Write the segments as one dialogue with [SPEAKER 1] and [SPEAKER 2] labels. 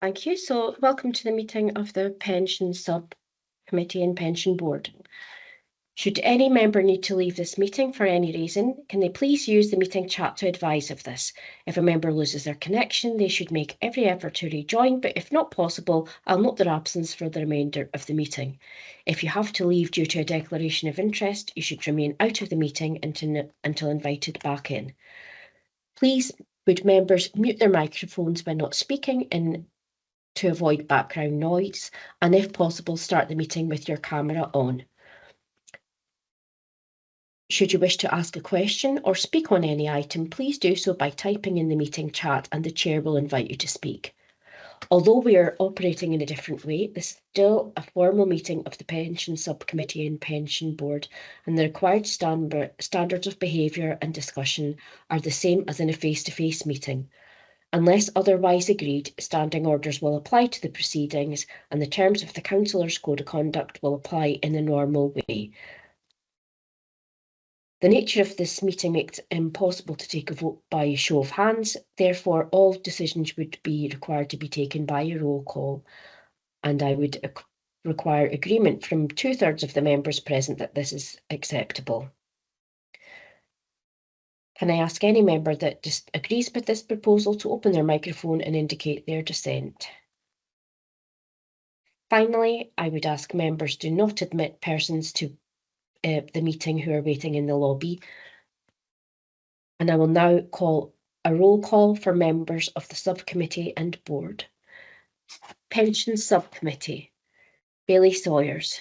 [SPEAKER 1] Thank you. So welcome to the meeting of the Pension Subcommittee and Pension Board. Should any member need to leave this meeting for any reason, can they please use the meeting chat to advise of this? If a member loses their connection, they should make every effort to rejoin, but if not possible, I'll note their absence for the remainder of the meeting. If you have to leave due to a declaration of interest, you should remain out of the meeting until invited back in. Please, would members mute their microphones when not speaking to avoid background noise, and if possible, start the meeting with your camera on. Should you wish to ask a question or speak on any item, please do so by typing in the meeting chat and the chair will invite you to speak. Although we are operating in a different way, this is still a formal meeting of the Pension Subcommittee and Pension Board, and the required standards of behaviour and discussion are the same as in a face-to-face meeting. Unless otherwise agreed, standing orders will apply to the proceedings and the terms of the Councillors' Code of Conduct will apply in the normal way. The nature of this meeting makes it impossible to take a vote by show of hands. Therefore, all decisions would be required to be taken by a roll call, and I would require agreement from 2/3 of the members present that this is acceptable. Can I ask any member that disagrees with this proposal to open their microphone and indicate their dissent? Finally, I would ask members do not admit persons to the meeting who are waiting in the lobby. And I will now call a roll call for members of the subcommittee and board. Pension Subcommittee. Bailey Sawyers.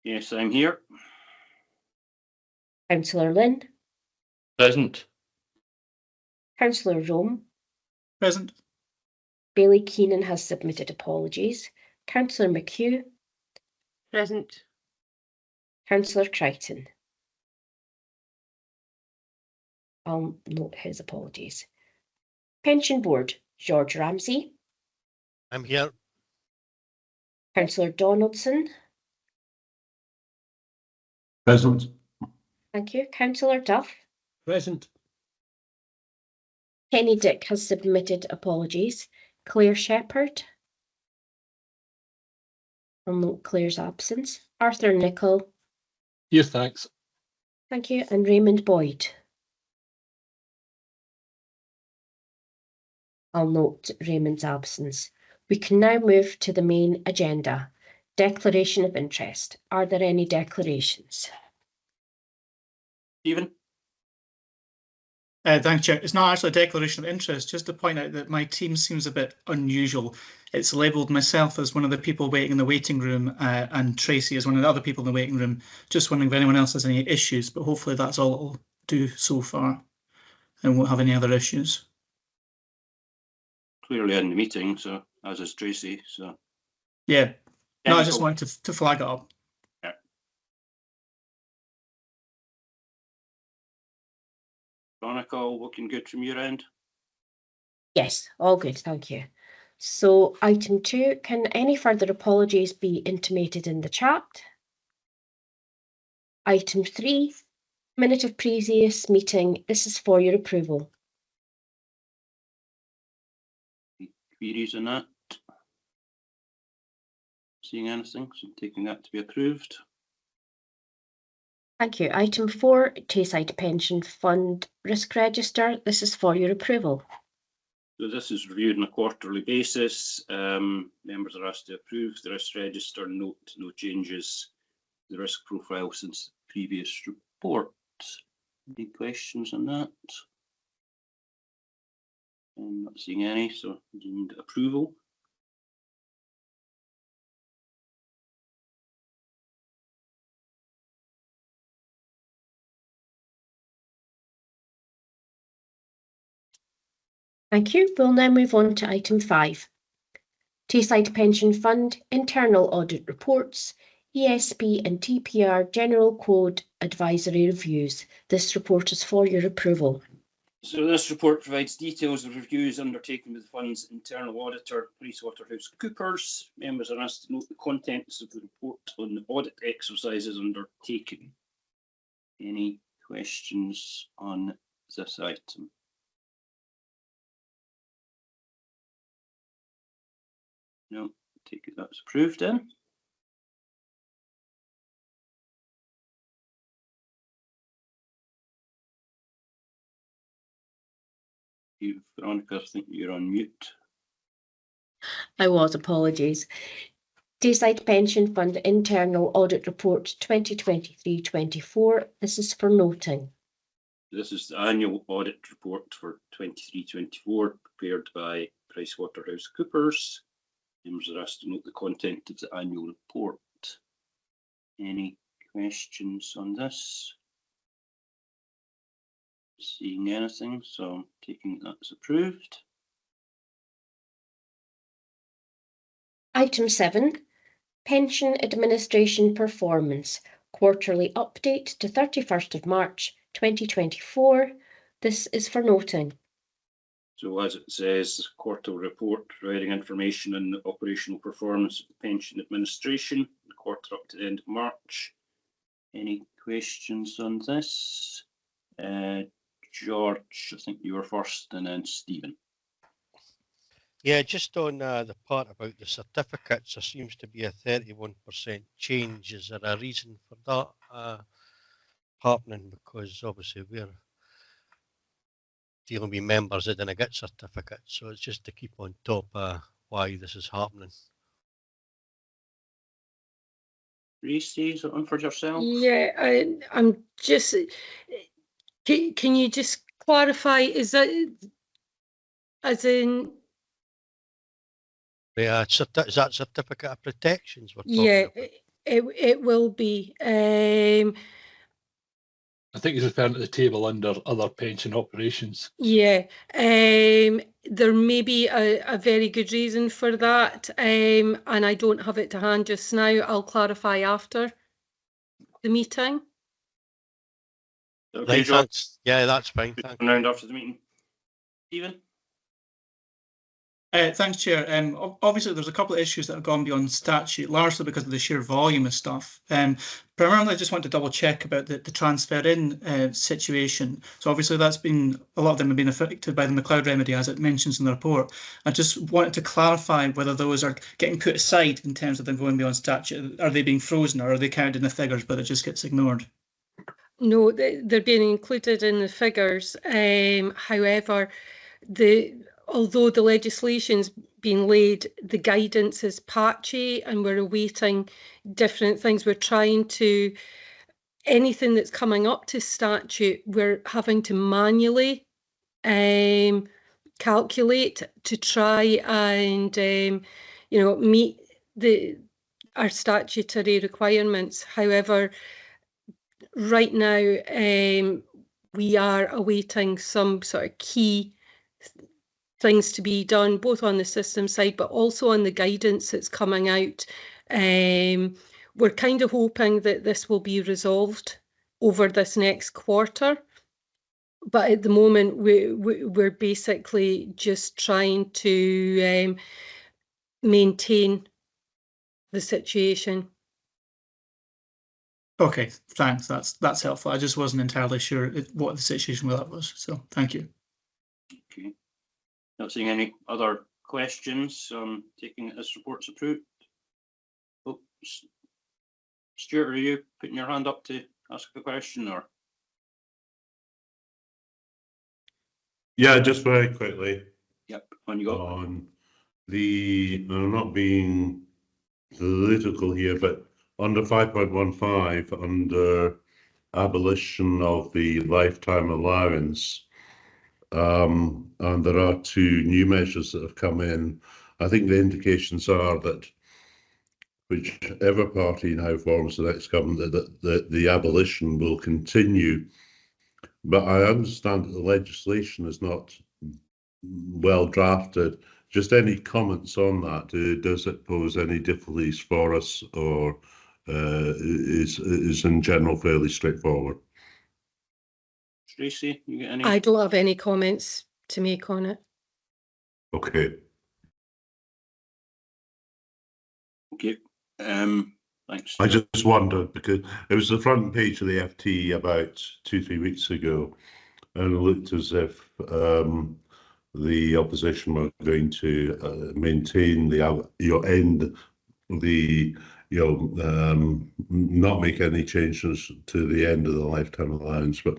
[SPEAKER 2] Yes, I'm here.
[SPEAKER 1] Councillor Lynn.
[SPEAKER 3] Present.
[SPEAKER 1] Councillor Rome.
[SPEAKER 4] Present.
[SPEAKER 1] Bailey Keenan has submitted apologies. Councillor McHugh.
[SPEAKER 5] Present.
[SPEAKER 1] Councillor Crichton. I'll note his apologies. Pension Board, George Ramsey.
[SPEAKER 3] I'm here.
[SPEAKER 1] Councillor Donaldson.
[SPEAKER 4] Present.
[SPEAKER 1] Thank you. Councillor Duff.
[SPEAKER 4] Present.
[SPEAKER 1] Kenny Dick has submitted apologies. Claire Shepherd. I'll note Claire's absence. Arthur Nichol.
[SPEAKER 4] Yes, thanks.
[SPEAKER 1] Thank you. And Raymond Boyd. I'll note Raymond's absence. We can now move to the main agenda. Declaration of interest. Are there any declarations?
[SPEAKER 2] Stephen?
[SPEAKER 4] Thanks, Chair. It's not actually a declaration of interest, just to point out that my team seems a bit unusual. It's labelled myself as one of the people waiting in the waiting room and Tracy as one of the other people in the waiting room. Just wondering if anyone else has any issues, but hopefully that's all it'll do so far and won't have any other issues.
[SPEAKER 2] Clearly in the meeting, so as is Tracy. So
[SPEAKER 4] yeah, no, I just wanted to flag it up.
[SPEAKER 2] Yeah. Veronica, all looking good from your end?
[SPEAKER 1] Yes, all good, thank you. So item 2, can any further apologies be intimated in the chat? Item 3, minute of previous meeting. This is for your approval.
[SPEAKER 2] Queries on that? Seeing anything, so taking that to be approved.
[SPEAKER 1] Thank you. Item 4, Tayside Pension Fund Risk Register. This is for your approval.
[SPEAKER 2] So this is reviewed on a quarterly basis. Members are asked to approve the risk register. Note no changes to the risk profile since the previous report. Any questions on that? I'm not seeing any, so deemed approval.
[SPEAKER 1] Thank you. We'll now move on to item 5. Tayside Pension Fund Internal Audit Reports, ESP and TPR General Code Advisory Reviews. This report is for your approval.
[SPEAKER 2] So this report provides details of reviews undertaken with the fund's internal auditor, PricewaterhouseCoopers. Members are asked to note the contents of the report on the audit exercises undertaken. Any questions on this item? No, take it that's approved then. Veronica, I think you're on mute.
[SPEAKER 1] I was, apologies. Deeside Pension Fund Internal Audit Report 2023-24. This is for noting.
[SPEAKER 2] This is the annual audit report for 23-24 prepared by PricewaterhouseCoopers. Members are asked to note the content of the annual report. Any questions on this? Seeing anything, so I'm taking that's approved.
[SPEAKER 1] Item 7, Pension Administration Performance, Quarterly Update to 31st of March 2024. This is for noting.
[SPEAKER 2] So as it says, quarterly report providing information on the operational performance of the pension administration, the quarter up to the end of March. Any questions on this? George, I think you were first, and then Stephen.
[SPEAKER 3] Yeah, just on the part about the certificates, there seems to be a 31% change. Is there a reason for that happening? Because obviously we're dealing with members that didn't get certificates, so it's just to keep on top of why this is happening.
[SPEAKER 2] Reece, is it on for yourself?
[SPEAKER 5] Yeah, I'm just. Can you just clarify? Is that as in?
[SPEAKER 3] Yeah, is that certificate of protections we're talking
[SPEAKER 5] Yeah,
[SPEAKER 3] about?
[SPEAKER 5] it will be.
[SPEAKER 6] I think he's referring to the table under other pension operations.
[SPEAKER 5] Yeah, there may be a very good reason for that, and I don't have it to hand just now. I'll clarify after the meeting.
[SPEAKER 2] Okay,
[SPEAKER 3] Right,
[SPEAKER 2] George.
[SPEAKER 3] thanks. Yeah, that's fine. Thanks.
[SPEAKER 2] Round after the meeting. Stephen?
[SPEAKER 4] Thanks, Chair. Obviously, there's a couple of issues that have gone beyond statute, largely because of the sheer volume of stuff. Primarily, I just want to double check about the transfer in situation. So obviously, that's been, a lot of them have been affected by the McLeod remedy, as it mentions in the report. I just wanted to clarify whether those are getting put aside in terms of them going beyond statute. Are they being frozen, or are they counted in the figures, but it just gets ignored?
[SPEAKER 5] No, they're being included in the figures. However, although the legislation's been laid, the guidance is patchy and we're awaiting different things. We're trying to, anything that's coming up to statute, we're having to manually calculate to try and, meet our statutory requirements. However, right now, we are awaiting some sort of key things to be done, both on the system side, but also on the guidance that's coming out. We're kind of hoping that this will be resolved over this next quarter. But at the moment, we're basically just trying to maintain the situation.
[SPEAKER 4] Okay, thanks. That's helpful. I just wasn't entirely sure what the situation with that was. So thank you.
[SPEAKER 2] Okay. Not seeing any other questions. Taking it as reports approved. Oh, Stuart, are you putting your hand up to ask a question, or?
[SPEAKER 7] Yeah, just very quickly.
[SPEAKER 2] Yep, on you go.
[SPEAKER 7] On the, I'm not being political here, but under 5.15, under abolition of the lifetime allowance, and there are two new measures that have come in. I think the indications are that whichever party now forms the next government, that the abolition will continue. But I understand that the legislation is not well drafted. Just any comments on that? Does it pose any difficulties for us, or is in general fairly straightforward?
[SPEAKER 2] Tracy, you get any?
[SPEAKER 5] I don't have any comments to make on it.
[SPEAKER 7] Okay.
[SPEAKER 2] Okay. Thanks.
[SPEAKER 7] I just wondered, because it was the front page of the FT about 2-3 weeks ago, and it looked as if the opposition were going to maintain the end the not make any changes to the end of the lifetime allowance. But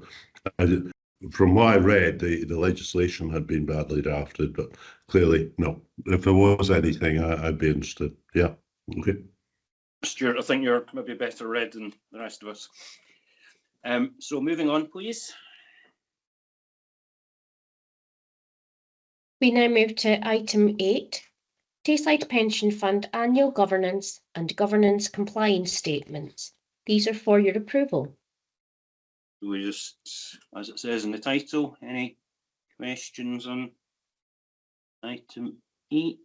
[SPEAKER 7] from what I read, the legislation had been badly drafted, but clearly no. If there was anything, I'd be interested. Yeah. Okay.
[SPEAKER 2] Stuart, I think you're maybe better read than the rest of us. So moving on, please.
[SPEAKER 1] We now move to item 8, Tayside Pension Fund Annual Governance and Governance Compliance Statements. These are for your approval.
[SPEAKER 2] We just, as it says in the title, any questions on item 8?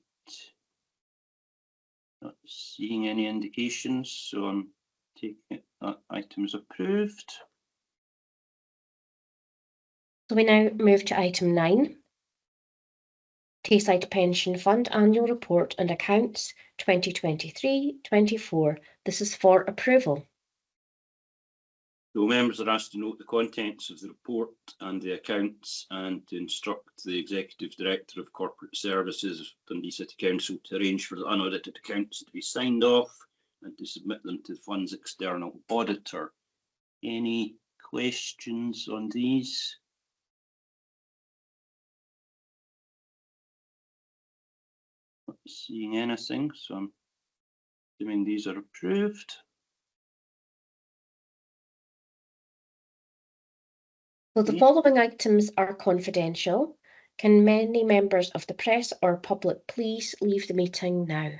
[SPEAKER 2] Not seeing any indications, so I'm taking it that item is approved.
[SPEAKER 1] So we now move to item 9, Tayside Pension Fund Annual Report and Accounts 2023-24. This is for approval.
[SPEAKER 2] So members are asked to note the contents of the report and the accounts and to instruct the Executive Director of Corporate Services of Dundee City Council to arrange for the unaudited accounts to be signed off and to submit them to the fund's external auditor. Any questions on these? Not seeing anything, so I'm assuming these are approved.
[SPEAKER 1] So the following items are confidential. Can many members of the press or public please leave the meeting now?